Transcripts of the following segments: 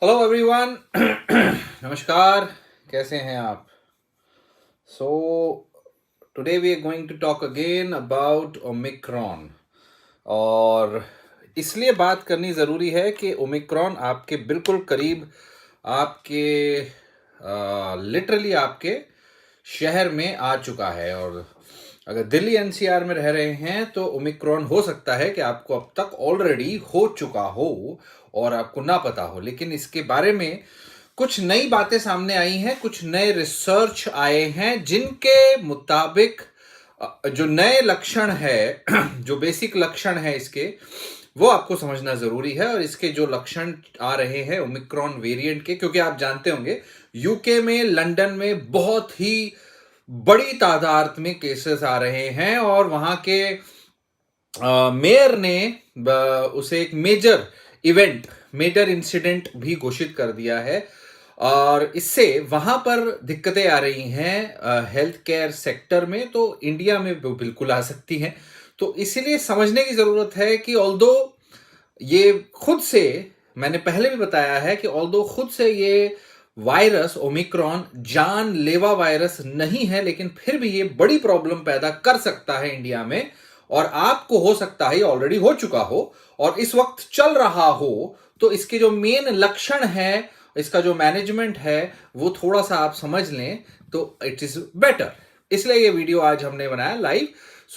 Hello everyone. नमस्कार। कैसे हैं आप? So today we are going to talk again about Omicron. और इसलिए बात करनी ज़रूरी है कि ओमिक्रॉन आपके बिल्कुल करीब, आपके लिटरली आपके शहर में आ चुका है। और अगर दिल्ली एनसीआर में रह रहे हैं तो ओमिक्रॉन हो सकता है कि आपको अब तक ऑलरेडी हो चुका हो और आपको ना पता हो। लेकिन इसके बारे में कुछ नई बातें सामने आई हैं, कुछ नए रिसर्च आए हैं जिनके मुताबिक जो नए लक्षण है जो बेसिक लक्षण है इसके, वो आपको समझना जरूरी है। और इसके जो लक्षण आ रहे हैं ओमिक्रॉन वेरिएंट के, क्योंकि आप जानते होंगे यूके में, लंदन में बहुत ही बड़ी तादाद में केसेस आ रहे हैं और वहां के मेयर ने उसे एक मेजर इवेंट, मेजर इंसिडेंट भी घोषित कर दिया है। और इससे वहां पर दिक्कतें आ रही हैं हेल्थ केयर सेक्टर में, तो इंडिया में बिल्कुल आ सकती हैं। तो इसीलिए समझने की जरूरत है कि ऑल्दो ये खुद से, मैंने पहले भी बताया है कि ऑल्दो खुद से ये वायरस ओमिक्रॉन जानलेवा वायरस नहीं है, लेकिन फिर भी ये बड़ी प्रॉब्लम पैदा कर सकता है इंडिया में। और आपको हो सकता है ऑलरेडी हो चुका हो और इस वक्त चल रहा हो। तो इसके जो मेन लक्षण है, इसका जो मैनेजमेंट है, वो थोड़ा सा आप समझ लें तो इट इज बेटर। इसलिए ये वीडियो आज हमने बनाया लाइव।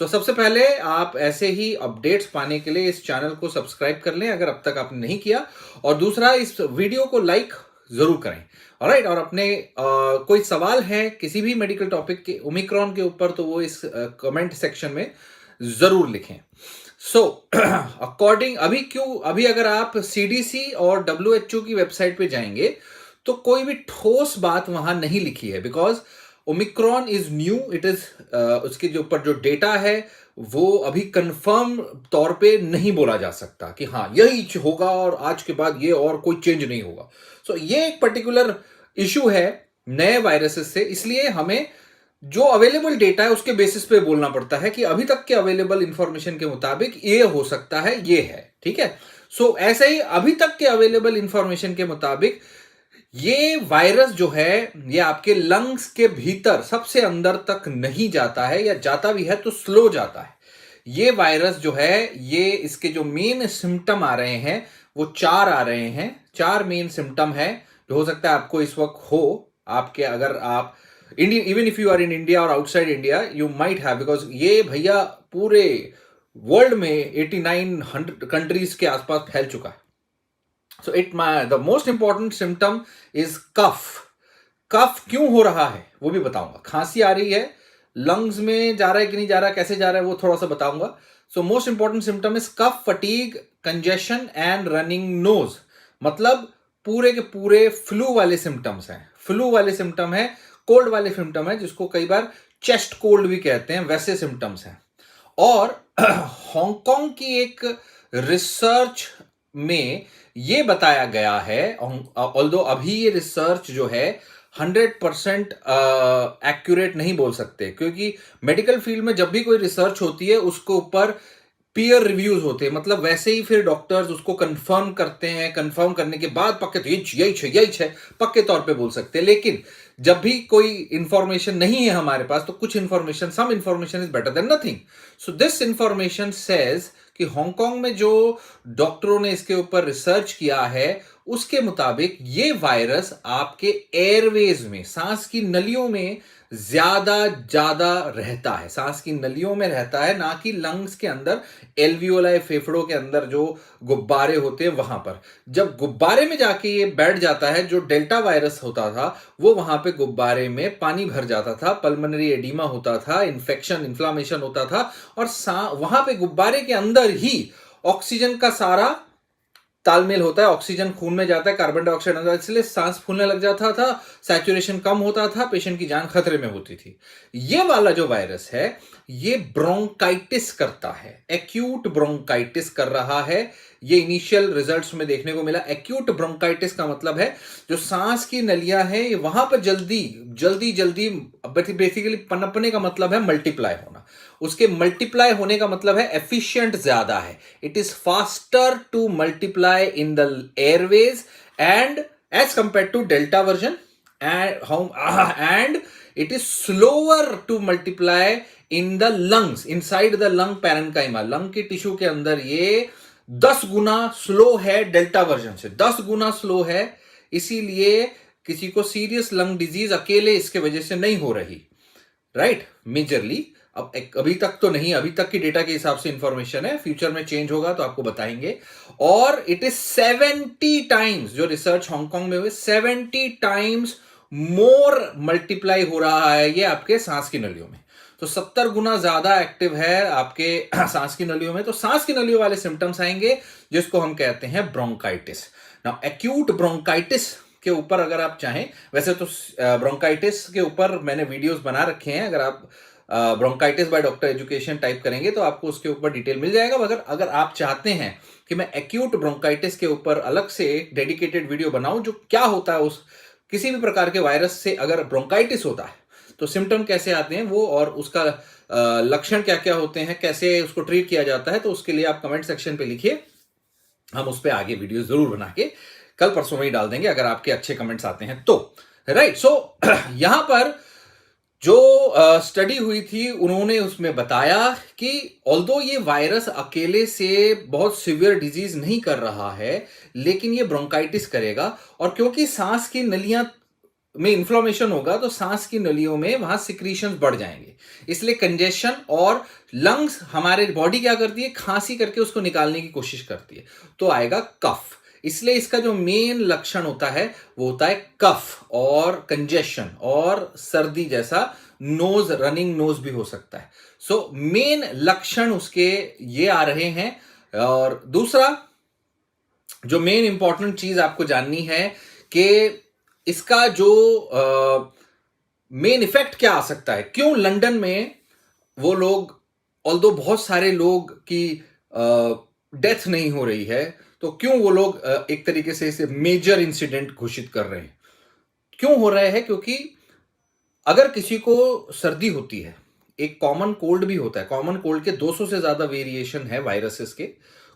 सबसे पहले आप ऐसे ही अपडेट्स पाने के लिए इस चैनल को सब्सक्राइब कर लें अगर अब तक आपने नहीं किया। और दूसरा, इस वीडियो को लाइक जरूर करें। ऑलराइट। और अपने कोई सवाल है किसी भी मेडिकल टॉपिक के, ओमिक्रॉन के ऊपर, तो वो इस कमेंट सेक्शन में जरूर लिखें। अकॉर्डिंग अभी अगर आप सीडीसी और डब्ल्यूएचओ की वेबसाइट पे जाएंगे तो कोई भी ठोस बात वहां नहीं लिखी है, because Omicron is new. It is उसके जो ऊपर जो डेटा है वो अभी कंफर्म तौर पे नहीं बोला जा सकता कि हाँ यही होगा और आज के बाद ये और कोई चेंज नहीं होगा। ये एक पर्टिकुलर इशू है नए वायरसेस से, इसलिए हमें जो अवेलेबल डेटा है उसके बेसिस पे बोलना पड़ता है कि अभी तक के अवेलेबल इंफॉर्मेशन के मुताबिक ये हो सकता है, ये है, ठीक है। ऐसे ही अभी तक के अवेलेबल इंफॉर्मेशन के मुताबिक ये वायरस जो है ये आपके लंग्स के भीतर सबसे अंदर तक नहीं जाता है, या जाता भी है तो स्लो जाता है। ये वायरस जो है, ये इसके जो मेन सिम्टम आ रहे हैं वो 4 आ रहे हैं। 4 मेन सिम्टम है जो हो सकता है आपको इस वक्त हो। आपके, अगर आप India, even if you are in India और outside India, you might have, because ये भैया पूरे वर्ल्ड में 8900 कंट्रीज के आसपास फैल चुका है। The most important symptom is cough. Cough क्यों हो रहा है वो भी बताऊंगा। खांसी आ रही है, लंग्स में जा रहा है कि नहीं जा रहा है, कैसे जा रहा है, वो थोड़ा सा बताऊंगा। Most important symptom is cough, fatigue, congestion and running nose. मतलब पूरे के पूरे फ्लू वाले सिम्टम्स हैं। फ्लू वाले सिम्टम है, कोल्ड वाले सिम्टम है, जिसको कई बार चेस्ट कोल्ड भी कहते हैं, वैसे सिम्टम्स हैं। और हांगकांग की एक रिसर्च में ये बताया गया है, ऑल्दो अभी ये रिसर्च जो है 100% एक्यूरेट नहीं बोल सकते, क्योंकि मेडिकल फील्ड में जब भी कोई रिसर्च होती है उसके ऊपर पीयर रिव्यूज होते हैं। मतलब वैसे ही फिर डॉक्टर्स उसको कंफर्म करते हैं, कंफर्म करने के बाद पक्के तो यही है पक्के तौर पे बोल सकते हैं। लेकिन जब भी कोई इंफॉर्मेशन नहीं है हमारे पास, तो कुछ information, some information is better than nothing. This information says कि हांगकांग में जो डॉक्टरों ने इसके ऊपर रिसर्च किया है उसके मुताबिक ये वायरस आपके एयरवेज में, सांस की नलियों में ज्यादा रहता है। सांस की नलियों में रहता है, ना कि लंग्स के अंदर, एल्वियोलाई, फेफड़ों के अंदर जो गुब्बारे होते हैं वहां पर। जब गुब्बारे में जाके ये बैठ जाता है, जो डेल्टा वायरस होता था वो वहां पे गुब्बारे में पानी भर जाता था, पल्मोनरी एडिमा होता था, इन्फेक्शन, इन्फ्लामेशन होता था, और वहां पे गुब्बारे के अंदर ही ऑक्सीजन का सारा तालमेल होता है। ऑक्सीजन खून में जाता है, कार्बन डाइऑक्साइड अंदर, इसलिए सांस फूलने लग जाता था, सैचुरेशन कम होता था, पेशेंट की जान खतरे में होती थी। ये वाला जो वायरस है ये ब्रोंकाइटिस करता है, एक्यूट ब्रोंकाइटिस कर रहा है। ये इनिशियल रिजल्ट्स में देखने को मिला। एक्यूट ब्रोंकाइटिस का मतलब है जो सांस की नलियां हैं वहां पर जल्दी बेसिकली पनपने का मतलब है मल्टीप्लाई होना। उसके मल्टीप्लाई होने का मतलब है एफिशिएंट ज्यादा है। It is faster to multiply in the Airways and as compared to delta version, and it is slower to multiply in the lungs, inside the lung parenchyma, lung के tissue के अंदर ये 10 गुना स्लो है delta version से, 10 गुना slow है। इसीलिए किसी को सीरियस लंग डिजीज अकेले इसके वजह से नहीं हो रही, राइट, मेजरली। अब अभी तक तो नहीं, अभी तक की डेटा के हिसाब से इंफॉर्मेशन है, फ्यूचर में चेंज होगा तो आपको बताएंगे। और इट इज 70 टाइम्स, जो रिसर्च हांगकांग में हुए, 70 टाइम्स मोर मल्टीप्लाई हो रहा है ये आपके सांस की नलियों में। तो 70 गुना ज्यादा एक्टिव है आपके सांस की नलियों में। तो सांस की नलियों वाले सिम्टम्स आएंगे जिसको हम कहते हैं ब्रोंकाइटिस। नाउ एक्यूट ब्रोंकाइटिस के ऊपर अगर आप चाहें, वैसे तो ब्रोंकाइटिस के ऊपर मैंने वीडियोस बना रखे हैं, अगर आप bronchitis by doctor education type करेंगे तो आपको उसके ऊपर डिटेल मिल जाएगा। मगर अगर आप चाहते हैं कि मैं एक्यूट ब्रोंकाइटिस के ऊपर अलग से एक डेडिकेटेड वीडियो बनाऊं, जो क्या होता है उस किसी भी प्रकार के वायरस से अगर ब्रोंकाइटिस होता है तो सिम्टम कैसे आते हैं वो, और उसका लक्षण क्या क्या होते हैं, कैसे उसको ट्रीट किया जाता है, तो उसके लिए आप कमेंट सेक्शन पे लिखिए, हम उस पर आगे वीडियो जरूर बना के कल परसों में ही डाल देंगे अगर आपके अच्छे कमेंट्स आते हैं तो, राइट। सो यहां पर जो स्टडी हुई थी उन्होंने उसमें बताया कि ऑल्दो ये वायरस अकेले से बहुत सीवियर डिजीज नहीं कर रहा है, लेकिन ये ब्रोंकाइटिस करेगा। और क्योंकि सांस की नलियां में इन्फ्लेमेशन होगा तो सांस की नलियों में वहां सिक्रीशंस बढ़ जाएंगे, इसलिए कंजेशन, और लंग्स हमारे बॉडी क्या करती है, खांसी करके उसको निकालने की कोशिश करती है, तो आएगा कफ। इसलिए इसका जो मेन लक्षण होता है वो होता है कफ और कंजेशन और सर्दी जैसा, नोज, रनिंग नोज भी हो सकता है। सो मेन लक्षण उसके ये आ रहे हैं। और दूसरा जो मेन इंपॉर्टेंट चीज आपको जाननी है कि इसका जो मेन इफेक्ट क्या आ सकता है, क्यों लंदन में वो लोग, ऑल्दो बहुत सारे लोग की डेथ नहीं हो रही है, तो क्यों वो लोग एक तरीके से इसे मेजर इंसिडेंट घोषित कर रहे हैं। क्यों हो रहे हैं, क्योंकि अगर किसी को सर्दी होती है, एक कॉमन कोल्ड भी होता है, कॉमन कोल्ड के 200 से ज्यादा वेरिएशन है वायरसेस के।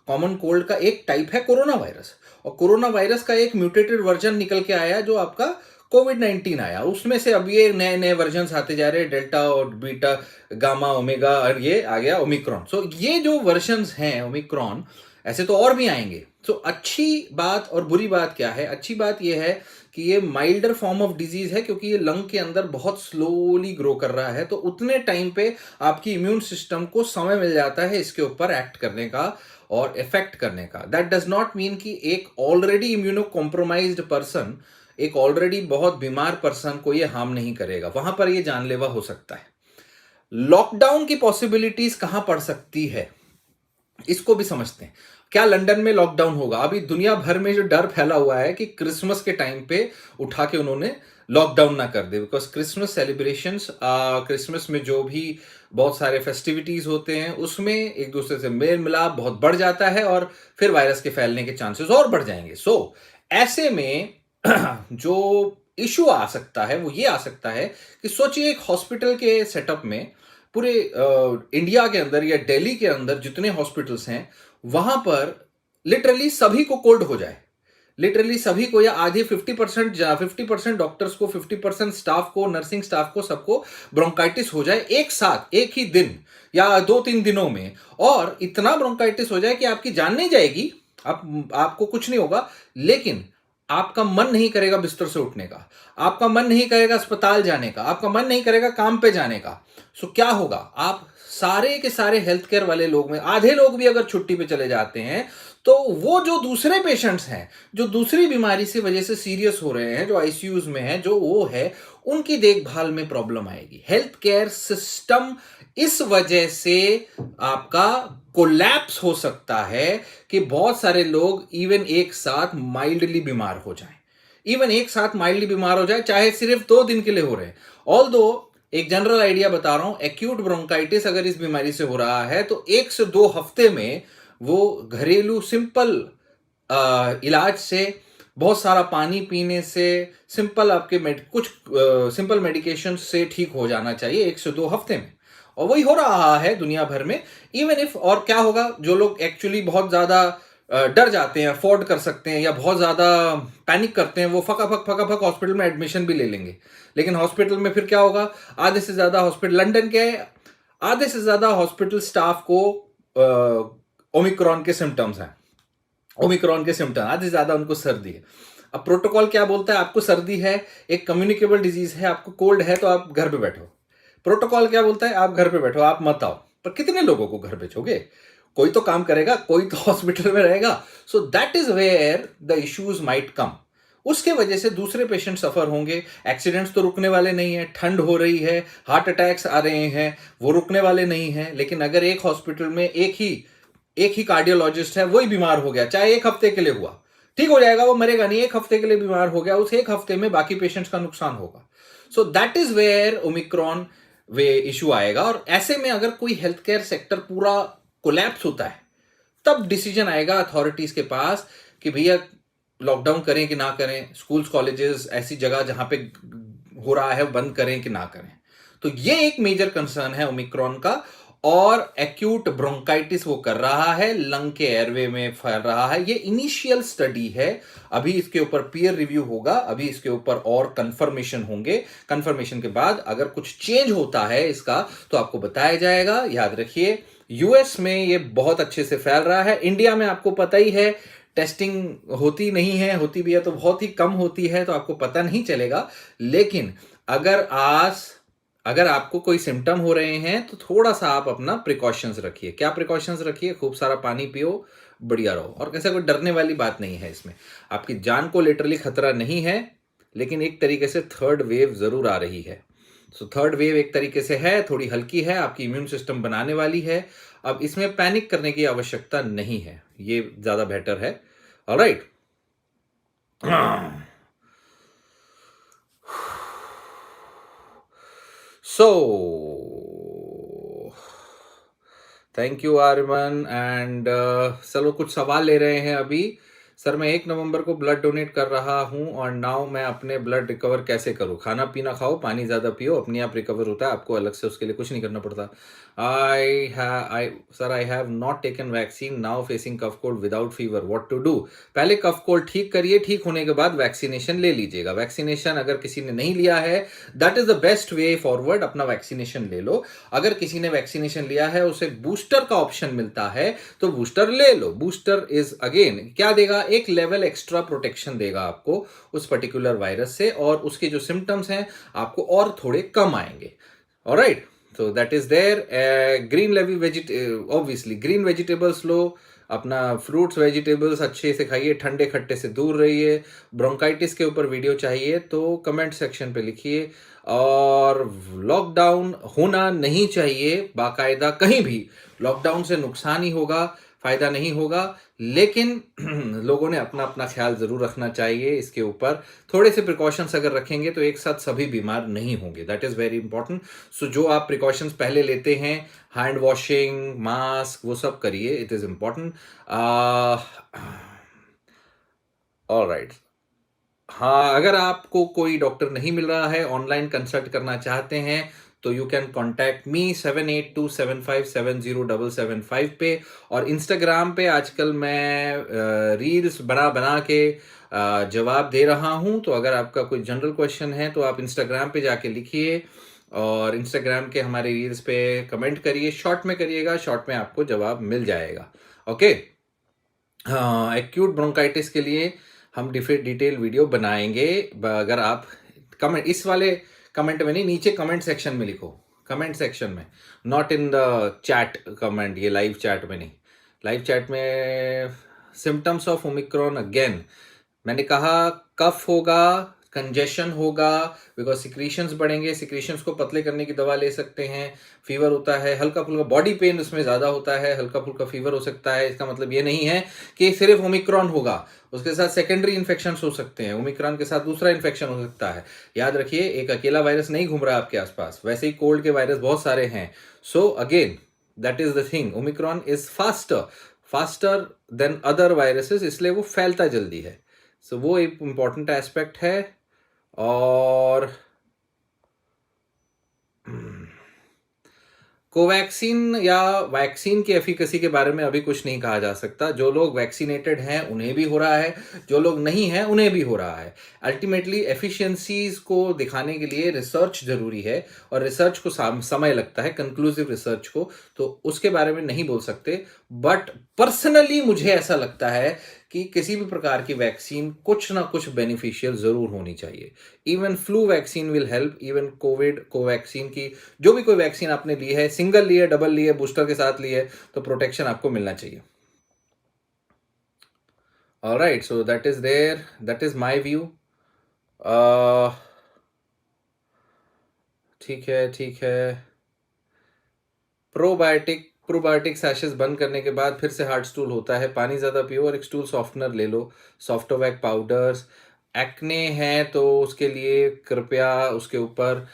कॉमन कोल्ड का एक टाइप है कोरोना वायरस, और कोरोना वायरस का एक म्यूटेटेड वर्जन निकल के आया जो आपका कोविड-19 आया, उसमें से अब ये नए नए वर्जन आते जा रहे हैं, डेल्टा और बीटा, गामा, ओमेगा, और ये आ गया ओमिक्रॉन। सो ये जो वर्जन्स हैं ओमिक्रॉन, ऐसे तो और भी आएंगे। सो अच्छी बात और बुरी बात क्या है, अच्छी बात यह है कि ये माइल्डर फॉर्म ऑफ डिजीज है, क्योंकि ये लंग के अंदर बहुत स्लोली ग्रो कर रहा है, तो उतने टाइम पे आपकी इम्यून सिस्टम को समय मिल जाता है इसके ऊपर एक्ट करने का और इफेक्ट करने का। दैट डज नॉट मीन कि एक ऑलरेडी इम्यूनो कॉम्प्रोमाइज्ड पर्सन, एक ऑलरेडी बहुत बीमार पर्सन को ये हार्म नहीं करेगा, वहां पर ये जानलेवा हो सकता है। लॉकडाउन की पॉसिबिलिटीज कहां पड़ सकती है, इसको भी समझते हैं। क्या लंदन में लॉकडाउन होगा? अभी दुनिया भर में जो डर फैला हुआ है कि क्रिसमस के टाइम पे उठा के उन्होंने लॉकडाउन ना कर दे, बिकॉज क्रिसमस सेलिब्रेशंस, क्रिसमस में जो भी बहुत सारे फेस्टिविटीज होते हैं उसमें एक दूसरे से मेल मिलाप बहुत बढ़ जाता है और फिर वायरस के फैलने के चांसेस और बढ़ जाएंगे। सो ऐसे में जो इशू आ सकता है वो ये आ सकता है कि सोचिए एक हॉस्पिटल के सेटअप में पूरे इंडिया के अंदर या दिल्ली के अंदर जितने हॉस्पिटल्स हैं वहां पर लिटरली सभी को कोल्ड हो जाए, लिटरली सभी को, या आधे 50% डॉक्टर्स को, 50% स्टाफ को, नर्सिंग स्टाफ को, सबको ब्रोंकाइटिस हो जाए एक साथ, एक ही दिन या 2-3 दिनों में, और इतना ब्रोंकाइटिस हो जाए कि आपकी जान नहीं जाएगी, आपको कुछ नहीं होगा, लेकिन आपका मन नहीं करेगा बिस्तर से उठने का, आपका मन नहीं करेगा अस्पताल जाने का, आपका मन नहीं करेगा काम पे जाने का। सो क्या होगा, आप सारे के सारे हेल्थ केयर वाले लोग में आधे लोग भी अगर छुट्टी पे चले जाते हैं तो वो जो दूसरे पेशेंट्स हैं जो दूसरी बीमारी से वजह से सीरियस हो रहे हैं, जो आईसीयूज में हैं, जो वो है, उनकी देखभाल में प्रॉब्लम आएगी। हेल्थ केयर सिस्टम इस वजह से आपका कोलैप्स हो सकता है कि बहुत सारे लोग इवन एक साथ माइल्डली बीमार हो जाएं, इवन एक साथ माइल्डली बीमार हो जाए, चाहे सिर्फ 2 दिन के लिए हो रहे हैं। ऑल्दो एक जनरल आइडिया बता रहा हूं, एक्यूट ब्रोंकाइटिस अगर इस बीमारी से हो रहा है तो 1 से 2 हफ्ते में वो घरेलू सिंपल इलाज से, बहुत सारा पानी पीने से, सिंपल आपके कुछ सिंपल मेडिकेशन से ठीक हो जाना चाहिए 1 से 2 हफ्ते में, और वही हो रहा है दुनिया भर में। इवन इफ, और क्या होगा, जो लोग एक्चुअली बहुत ज्यादा डर जाते हैं, अफोर्ड कर सकते हैं या बहुत ज़्यादा पैनिक करते हैं, वो फकाफक हॉस्पिटल में एडमिशन भी ले लेंगे। लेकिन हॉस्पिटल में फिर क्या होगा, आधे से ज़्यादा हॉस्पिटल, लंदन के आधे से ज़्यादा हॉस्पिटल स्टाफ को ओमिक्रॉन के सिम्टम्स हैं। ओमिक्रॉन के सिम्टम आधे से ज़्यादा उनको सर्दी है। अब प्रोटोकॉल क्या बोलता है, आपको सर्दी है, एक कम्युनिकेबल डिजीज है, आपको कोल्ड है, तो आप घर पे बैठो। प्रोटोकॉल क्या बोलता है, आप घर पे बैठो, आप मत आओ। पर कितने लोगों को घर भेजोगे? कोई तो काम करेगा, कोई तो हॉस्पिटल में रहेगा। So that is where the issues might come. उसके वजह से दूसरे पेशेंट सफर होंगे। एक्सीडेंट्स तो रुकने वाले नहीं है, ठंड हो रही है, हार्ट अटैक्स आ रहे हैं, वो रुकने वाले नहीं है। लेकिन अगर एक हॉस्पिटल में एक ही कार्डियोलॉजिस्ट है, वही बीमार हो गया, चाहे एक हफ्ते के लिए हुआ, ठीक हो जाएगा, वो मरेगा नहीं। एक हफ्ते के लिए बीमार हो गया, उस एक हफ्ते में बाकी पेशेंट्स का नुकसान होगा। So that is where Omicron wave issue आएगा। और ऐसे में अगर कोई हेल्थ केयर सेक्टर पूरा कोलैप्स होता है, तब डिसीजन आएगा अथॉरिटीज के पास कि भैया लॉकडाउन करें कि ना करें, स्कूल्स कॉलेजेस ऐसी जगह जहां पे हो रहा है बंद करें कि ना करें। तो ये एक मेजर कंसर्न है ओमिक्रॉन का। और एक्यूट ब्रोंकाइटिस वो कर रहा है, लंग के एयरवे में फैल रहा है। ये इनिशियल स्टडी है, अभी इसके ऊपर पीयर रिव्यू होगा, अभी इसके ऊपर और कंफर्मेशन होंगे। कंफर्मेशन के बाद अगर कुछ चेंज होता है इसका तो आपको बताया जाएगा। याद रखिए, यूएस में ये बहुत अच्छे से फैल रहा है। इंडिया में आपको पता ही है, टेस्टिंग होती नहीं है, होती भी है तो बहुत ही कम होती है, तो आपको पता नहीं चलेगा। लेकिन अगर आपको कोई सिम्टम हो रहे हैं तो थोड़ा सा आप अपना प्रिकॉशंस रखिए। क्या प्रिकॉशंस रखिए? खूब सारा पानी पियो, बढ़िया रहो। और कैसा कोई डरने वाली बात नहीं है इसमें, आपकी जान को लिटरली खतरा नहीं है। लेकिन एक तरीके से थर्ड वेव जरूर आ रही है। सो थर्ड वेव एक तरीके से है, थोड़ी हल्की है, आपकी इम्यून सिस्टम बनाने वाली है। अब इसमें पैनिक करने की आवश्यकता नहीं है, ये ज्यादा बेटर है। Alright. So thank you Aryaman. And चलो कुछ सवाल ले रहे हैं अभी। सर, मैं 1 नवंबर को ब्लड डोनेट कर रहा हूं और नाउ मैं अपने ब्लड रिकवर कैसे करूं? खाना पीना खाओ, पानी ज़्यादा पियो, अपने आप रिकवर होता है, आपको अलग से उसके लिए कुछ नहीं करना पड़ता। I have not taken vaccine, now facing cough cold without fever, what to do? पहले कफ कोल्ड ठीक करिए, ठीक होने के बाद वैक्सीनेशन ले लीजिएगा। वैक्सीनेशन अगर किसी ने नहीं लिया है, that is the best way forward, अपना वैक्सीनेशन ले लो। अगर किसी ने वैक्सीनेशन लिया है, उसे बूस्टर का ऑप्शन मिलता है, तो बूस्टर ले लो। बूस्टर इज अगेन क्या देगा, एक लेवल एक्स्ट्रा प्रोटेक्शन देगा आपको उस पर्टिकुलर वायरस से, और उसके जो सिम्टम्स हैं आपको और थोड़े कम आएंगे। Alright, so that is there. Green leafy obviously green vegetables लो, अपना फ्रूट्स वेजिटेबल्स अच्छे से खाइए, ठंडे खट्टे से दूर रहिए। ब्रोंकाइटिस के ऊपर वीडियो चाहिए तो कमेंट सेक्शन पे लिखिए। और लॉकडाउन होना नहीं चाहिए बाकायदा, कहीं भी लॉकडाउन से नुकसान ही होगा, फायदा नहीं होगा। लेकिन लोगों ने अपना अपना ख्याल जरूर रखना चाहिए इसके ऊपर। थोड़े से प्रिकॉशंस अगर रखेंगे तो एक साथ सभी बीमार नहीं होंगे, दैट इज वेरी इंपॉर्टेंट। सो जो आप प्रिकॉशंस पहले लेते हैं, हैंड वॉशिंग, मास्क, वो सब करिए, इट इज इंपॉर्टेंट। ऑलराइट। हाँ, अगर आपको कोई डॉक्टर नहीं मिल रहा है, ऑनलाइन कंसल्ट करना चाहते हैं, तो यू कैन कॉन्टैक्ट मी 7827570775 पे। और इंस्टाग्राम पे आजकल मैं रील्स बना बना के जवाब दे रहा हूँ। तो अगर आपका कोई जनरल क्वेश्चन है तो आप इंस्टाग्राम पे जाके लिखिए, और इंस्टाग्राम के हमारे रील्स पे कमेंट करिए, शॉर्ट में करिएगा, शॉर्ट में आपको जवाब मिल जाएगा। ओके। हाँ, एक्यूट ब्रोंकाइटिस के लिए हम डिटेल वीडियो बनाएंगे। अगर आप कमेंट, इस वाले कमेंट में नहीं, नीचे कमेंट सेक्शन में लिखो, कमेंट सेक्शन में, not in the chat comment, ये लाइव चैट में नहीं। लाइव चैट में सिम्टम्स ऑफ ओमिक्रॉन, अगेन मैंने कहा, कफ होगा, कंजेशन होगा, बिकॉज सिक्रीशंस बढ़ेंगे, सिक्रीशंस को पतले करने की दवा ले सकते हैं। फीवर होता है, हल्का फुल्का बॉडी पेन उसमें ज़्यादा होता है, हल्का फुल्का फीवर हो सकता है। इसका मतलब ये नहीं है कि सिर्फ ओमिक्रॉन होगा, उसके साथ सेकेंडरी इन्फेक्शन हो सकते हैं, ओमिक्रॉन के साथ दूसरा इन्फेक्शन हो सकता है। याद रखिए, एक अकेला वायरस नहीं घूम रहा आपके आसपास, वैसे ही कोल्ड के वायरस बहुत सारे हैं। So again that is the thing, Omicron is faster than other viruses, इसलिए वो फैलता जल्दी है। सो वो एक इंपॉर्टेंट एस्पेक्ट है। और कोवैक्सीन या वैक्सीन की एफिकेसी के बारे में अभी कुछ नहीं कहा जा सकता। जो लोग वैक्सीनेटेड हैं उन्हें भी हो रहा है, जो लोग नहीं हैं उन्हें भी हो रहा है। अल्टीमेटली एफिशिएंसीज को दिखाने के लिए रिसर्च जरूरी है, और रिसर्च को समय लगता है, कंक्लूसिव रिसर्च को, तो उसके बारे में नहीं बोल सकते। बट पर्सनली मुझे ऐसा लगता है कि किसी भी प्रकार की वैक्सीन कुछ ना कुछ बेनिफिशियल जरूर होनी चाहिए। Even flu vaccine will help, even Covid Covaxin की जो भी कोई वैक्सीन आपने ली है, सिंगल ली है, डबल ली है, बूस्टर के साथ ली है, तो प्रोटेक्शन आपको मिलना चाहिए। Alright, so that is there, that is my view. ठीक है, ठीक है। प्रोबायोटिक सैशेस बंद करने के बाद फिर से हार्ड स्टूल होता है। पानी ज़्यादा पियो और एक स्टूल सॉफ्टनर ले लो, सॉफ्टोवैक पाउडर्स। एक्ने है तो उसके लिए कृपया उसके ऊपर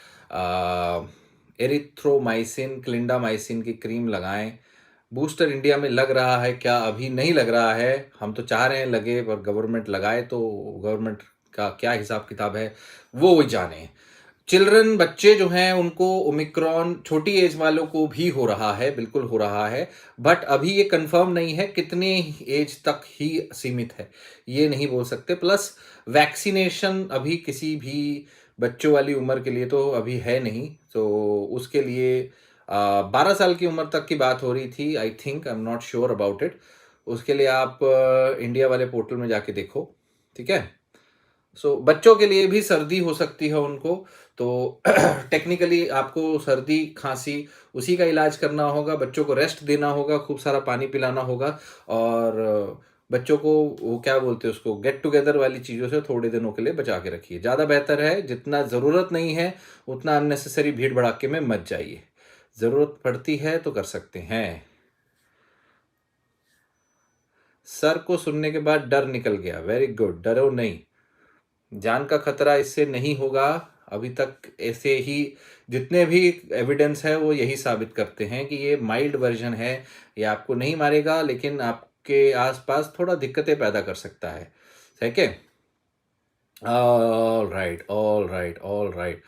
एरिथ्रोमाइसिन, क्लिंडामाइसिन की क्रीम लगाएं। बूस्टर इंडिया में लग रहा है क्या? अभी नहीं लग रहा है। हम तो चाह रहे हैं लगे, पर गवर्नमेंट लगाए तो गवर्नमेंट का क्या हिसाब किताब है वो जाने। चिल्ड्रन, बच्चे जो हैं उनको ओमिक्रॉन छोटी एज वालों को भी हो रहा है, बिल्कुल हो रहा है। बट अभी ये कंफर्म नहीं है कितने एज तक ही सीमित है, ये नहीं बोल सकते। प्लस वैक्सीनेशन अभी किसी भी बच्चों वाली उम्र के लिए तो अभी है नहीं, तो उसके लिए 12 साल की उम्र तक की बात हो रही थी, I think, I am not sure about it. उसके लिए आप इंडिया वाले पोर्टल में जाके देखो, ठीक है। सो बच्चों के लिए भी सर्दी हो सकती है उनको, तो टेक्निकली आपको सर्दी खांसी उसी का इलाज करना होगा। बच्चों को रेस्ट देना होगा, खूब सारा पानी पिलाना होगा, और बच्चों को वो क्या बोलते हैं उसको, गेट टुगेदर वाली चीज़ों से थोड़े दिनों के लिए बचा के रखिए। ज़्यादा बेहतर है, जितना ज़रूरत नहीं है उतना अननेसेसरी भीड़ भड़ाके में मत जाइए। ज़रूरत पड़ती है तो कर सकते हैं। सर को सुनने के बाद डर निकल गया, वेरी गुड। डरो नहीं, जान का खतरा इससे नहीं होगा। अभी तक ऐसे ही जितने भी एविडेंस है वो यही साबित करते हैं कि ये माइल्ड वर्जन है, ये आपको नहीं मारेगा, लेकिन आपके आसपास थोड़ा दिक्कतें पैदा कर सकता है। ठीक है, all right, all right, all right.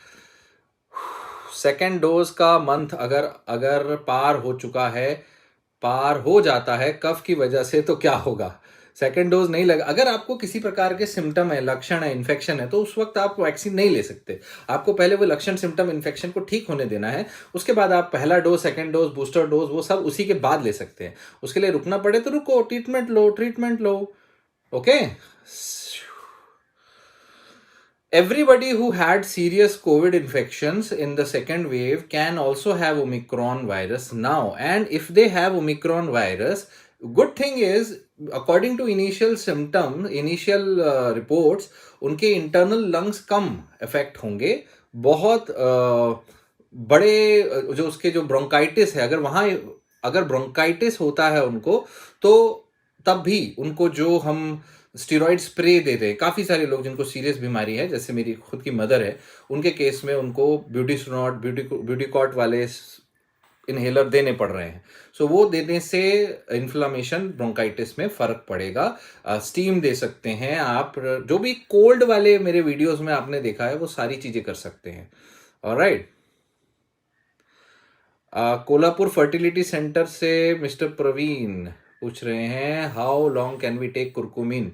Second dose का मंथ अगर अगर पार हो चुका है, पार हो जाता है कफ की वजह से, तो क्या होगा? सेकेंड डोज नहीं लगा, अगर आपको किसी प्रकार के सिम्टम है, लक्षण है, इन्फेक्शन है, तो उस वक्त आप वैक्सीन नहीं ले सकते। आपको पहले वो लक्षण, सिम्टम, इन्फेक्शन को ठीक होने देना है। उसके बाद आप पहला dose, second dose, booster dose, वो सब उसी के बाद ले सकते हैं। उसके लिए रुकना पड़े तो रुको, treatment low, treatment low. Okay. Everybody who had serious COVID infections in the second wave can also have Omicron virus now. And if they have Omicron virus, good thing is, according to initial symptoms, initial reports, उनके internal lungs कम affect होंगे। बहुत बड़े जो उसके जो bronchitis है, अगर वहाँ अगर ब्रोंकाइटिस होता है उनको, तो तब भी उनको जो हम स्टीरॉइड स्प्रे देते हैं, काफ़ी सारे लोग जिनको सीरियस बीमारी है, जैसे मेरी खुद की मदर है, उनके केस में उनको ब्यूटीस्नॉट, ब्यूटीकॉट वाले इनहेलर देने पड़ रहे हैं। सो वो देने से इन्फ्लामेशन, ब्रोंकाइटिस में फ़र्क पड़ेगा। स्टीम दे सकते हैं आप, जो भी कोल्ड वाले मेरे वीडियोस में आपने देखा है वो सारी चीज़ें कर सकते हैं। ऑलराइट। कोल्हापुर फर्टिलिटी सेंटर से मिस्टर प्रवीण पूछ रहे हैं, how long can we take curcumin?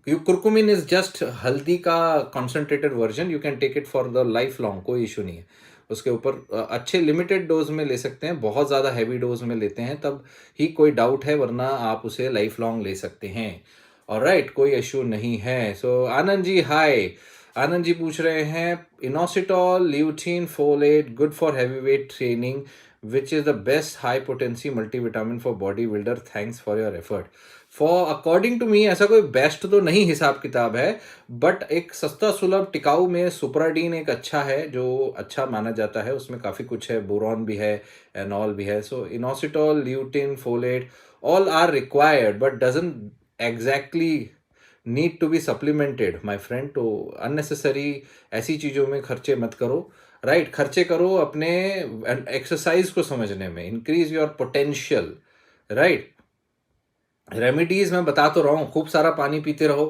Curcumin is just हल्दी का concentrated version, you can take it for the life long, कोई इशू नहीं है। उसके ऊपर अच्छे लिमिटेड डोज में ले सकते हैं, बहुत ज़्यादा हैवी डोज में लेते हैं तब ही कोई डाउट है, वरना आप उसे लाइफ लॉन्ग ले सकते हैं। और राइट, कोई इशू नहीं है। सो आनंद जी, हाय। आनंद जी पूछ रहे हैं, inositol, lutein, folate, good for heavy weight training, which is the best high potency multivitamin for bodybuilder? Thanks for your effort. For according to me ऐसा कोई बेस्ट तो नहीं हिसाब किताब है, बट एक सस्ता सुलभ टिकाऊ में सुपराडीन एक अच्छा है, जो अच्छा माना जाता है। उसमें काफ़ी कुछ है, बोरॉन भी है, एनॉल भी है। So inositol, lutein, folate, all are required but doesn't exactly need to be supplemented my friend. तो अननेसेसरी ऐसी चीज़ों में खर्चे मत करो। राइट, खर्चे करो अपने एक्सरसाइज को समझने में, increase your potential. Right, remedies मैं बता तो रहा हूँ, खूब सारा पानी पीते रहो,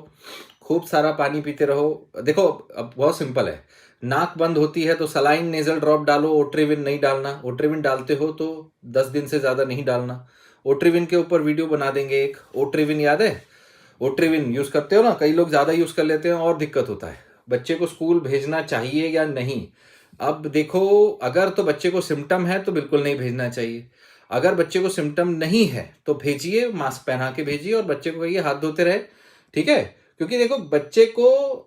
खूब सारा पानी पीते रहो। देखो अब बहुत सिंपल है, नाक बंद होती है तो सलाइन नेजल ड्रॉप डालो, ओट्रिविन नहीं डालना। ओट्रिविन डालते हो तो 10 दिन से ज़्यादा नहीं डालना। ओट्रिविन के ऊपर वीडियो बना देंगे एक। ओट्रिविन याद है? ओट्रिविन यूज़ करते हो ना, कई लोग ज़्यादा यूज़ कर लेते हैं और दिक्कत होता है। बच्चे को स्कूल भेजना चाहिए या नहीं? अब देखो, अगर तो बच्चे को सिम्टम है तो बिल्कुल नहीं भेजना चाहिए। अगर बच्चे को सिम्टम नहीं है तो भेजिए, मास्क पहना के भेजिए और बच्चे को कहिए हाथ धोते रहे, ठीक है? क्योंकि देखो, बच्चे को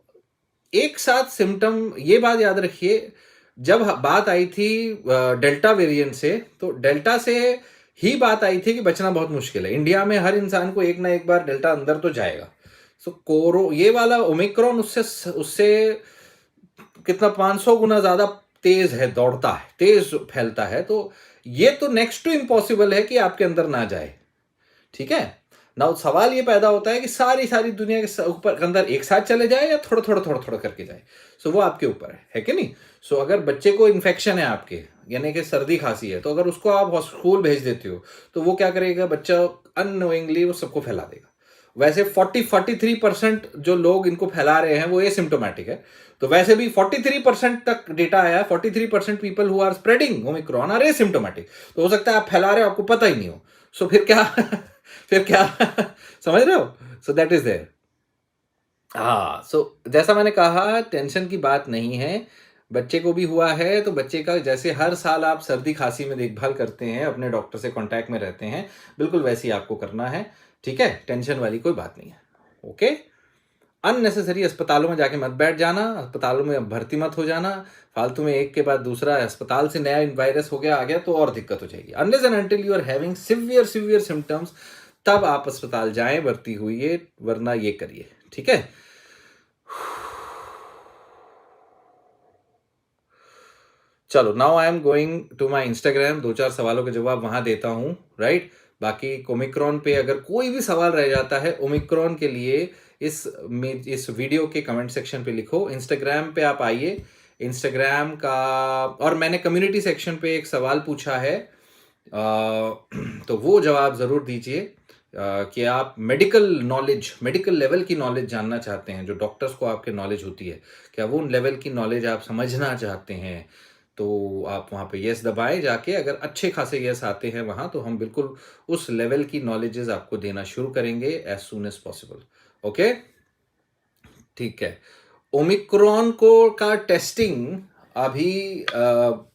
एक साथ सिम्टम, ये बात याद रखिए, जब बात आई थी डेल्टा वेरिएंट से, तो डेल्टा से ही बात आई थी कि बचना बहुत मुश्किल है। इंडिया में हर इंसान को एक ना एक बार डेल्टा अंदर तो जाएगा। सो ये वाला ओमिक्रॉन उससे उससे कितना 500 गुना ज्यादा तेज है, दौड़ता है, तेज फैलता है। तो ये तो नेक्स्ट टू इम्पॉसिबल है कि आपके अंदर ना जाए, ठीक है ना। सवाल ये पैदा होता है कि सारी सारी दुनिया के ऊपर अंदर एक साथ चले जाए या थोड़ा थोड़ा थोड़ा थोड़ा करके जाए। सो वो आपके ऊपर है कि नहीं? सो अगर बच्चे को इन्फेक्शन है आपके, यानी कि सर्दी खांसी है, तो अगर उसको आप स्कूल भेज देते हो तो वो क्या करेगा? बच्चा अननोइंगली वो सबको फैला देगा। वैसे 43% जो लोग इनको फैला रहे हैं वो एसिम्प्टोमेटिक है। तो वैसे भी 43% तक डेटा आया, 43% people who are spreading Omicron are asymptomatic. तो हो सकता है आप फैला रहे हो, आपको पता ही नहीं हो। सो फिर क्या फिर क्या समझ रहे हो? So that is there. हाँ, सो जैसा मैंने कहा, टेंशन की बात नहीं है। बच्चे को भी हुआ है तो बच्चे का जैसे हर साल आप सर्दी खांसी में देखभाल करते हैं, अपने डॉक्टर से कांटेक्ट में रहते हैं, बिल्कुल वैसे ही आपको करना है, ठीक है? टेंशन वाली कोई बात नहीं है, ओके? अननेसेसरी अस्पतालों में जाके मत बैठ जाना, अस्पतालों में भर्ती मत हो जाना फालतू में। एक के बाद दूसरा अस्पताल से नया वायरस हो गया, आ गया तो और दिक्कत हो जाएगी। Unless and until you are having severe severe symptoms, तब आप अस्पताल जाएं, भर्ती हुई, वरना ये करिए, ठीक है? चलो, now I am going to my Instagram, 2-4 सवालों के जवाब वहां देता हूं, राइट? बाकी ओमिक्रॉन पे अगर कोई भी सवाल रह जाता है ओमिक्रॉन के लिए, इस वीडियो के कमेंट सेक्शन पे लिखो। इंस्टाग्राम पे आप आइए, इंस्टाग्राम का, और मैंने कम्युनिटी सेक्शन पे एक सवाल पूछा है, तो वो जवाब जरूर दीजिए कि आप मेडिकल नॉलेज, मेडिकल लेवल की नॉलेज जानना चाहते हैं, जो डॉक्टर्स को आपके नॉलेज होती है, क्या वो लेवल की नॉलेज आप समझना चाहते हैं? तो आप वहाँ पे यस दबाएं जाके। अगर अच्छे खासे यस आते हैं वहाँ, तो हम बिल्कुल उस लेवल की नॉलेजेस आपको देना शुरू करेंगे as soon as possible, okay? ठीक है। ओमिक्रॉन को का टेस्टिंग अभी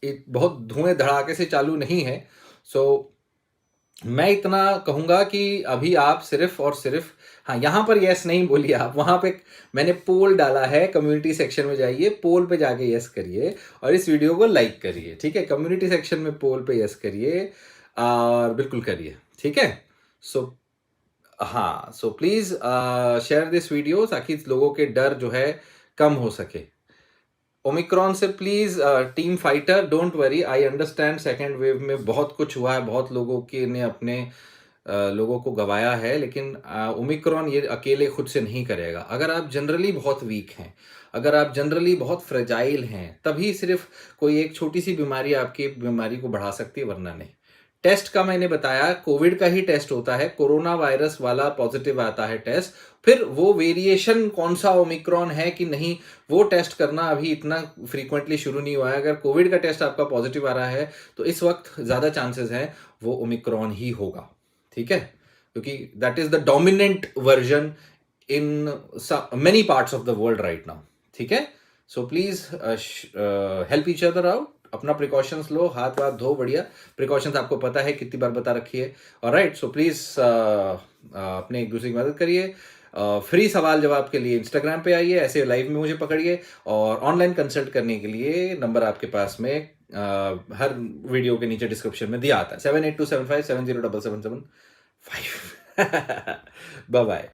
एक बहुत धुएं धड़ाके से चालू नहीं है। सो मैं इतना कहूंगा कि अभी आप सिर्फ और सिर्फ, हाँ, यहां पर यस नहीं बोलिए आप, वहां पे मैंने पोल डाला है, कम्युनिटी सेक्शन में जाइए, पोल पे जाके यस करिए और इस वीडियो को लाइक करिए, ठीक है? कम्युनिटी सेक्शन में पोल पे यस करिए और बिल्कुल करिए, ठीक है? सो हाँ, so please share this video ताकि लोगों के डर जो है कम हो सके। ओमिक्रॉन से please team fighter, don't worry, I understand second wave में बहुत कुछ हुआ है, बहुत लोगों के ने अपने लोगों को गवाया है, लेकिन ओमिक्रॉन ये अकेले खुद से नहीं करेगा। अगर आप जनरली बहुत वीक हैं, अगर आप जनरली बहुत फ्रेजाइल हैं, तभी सिर्फ कोई एक छोटी सी बीमारी आपकी बीमारी को बढ़ा सकती है, वरना नहीं। टेस्ट का मैंने बताया, कोविड का ही टेस्ट होता है, कोरोना वायरस वाला पॉजिटिव आता है टेस्ट, फिर वो वेरिएशन कौन सा ओमिक्रॉन है कि नहीं, वो टेस्ट करना अभी इतना फ्रीक्वेंटली शुरू नहीं हुआ है। अगर कोविड का टेस्ट आपका पॉजिटिव आ रहा है तो इस वक्त ज्यादा चांसेस हैं वो ओमिक्रॉन ही होगा, ठीक है? क्योंकि that is the dominant version in many parts of the world right now, ठीक है? So please help each other out, अपना प्रिकॉशंस लो, हाथ वाथ धो, बढ़िया प्रिकॉशंस आपको पता है, कितनी बार बता रखी है, और राइट? सो प्लीज अपने एक दूसरे की मदद करिए। फ्री सवाल जवाब के लिए इंस्टाग्राम पे आइए, ऐसे लाइव में मुझे पकड़िए, और ऑनलाइन कंसल्ट करने के लिए नंबर आपके पास में हर वीडियो के नीचे डिस्क्रिप्शन में दिया आता है, 782757077775। Bye bye.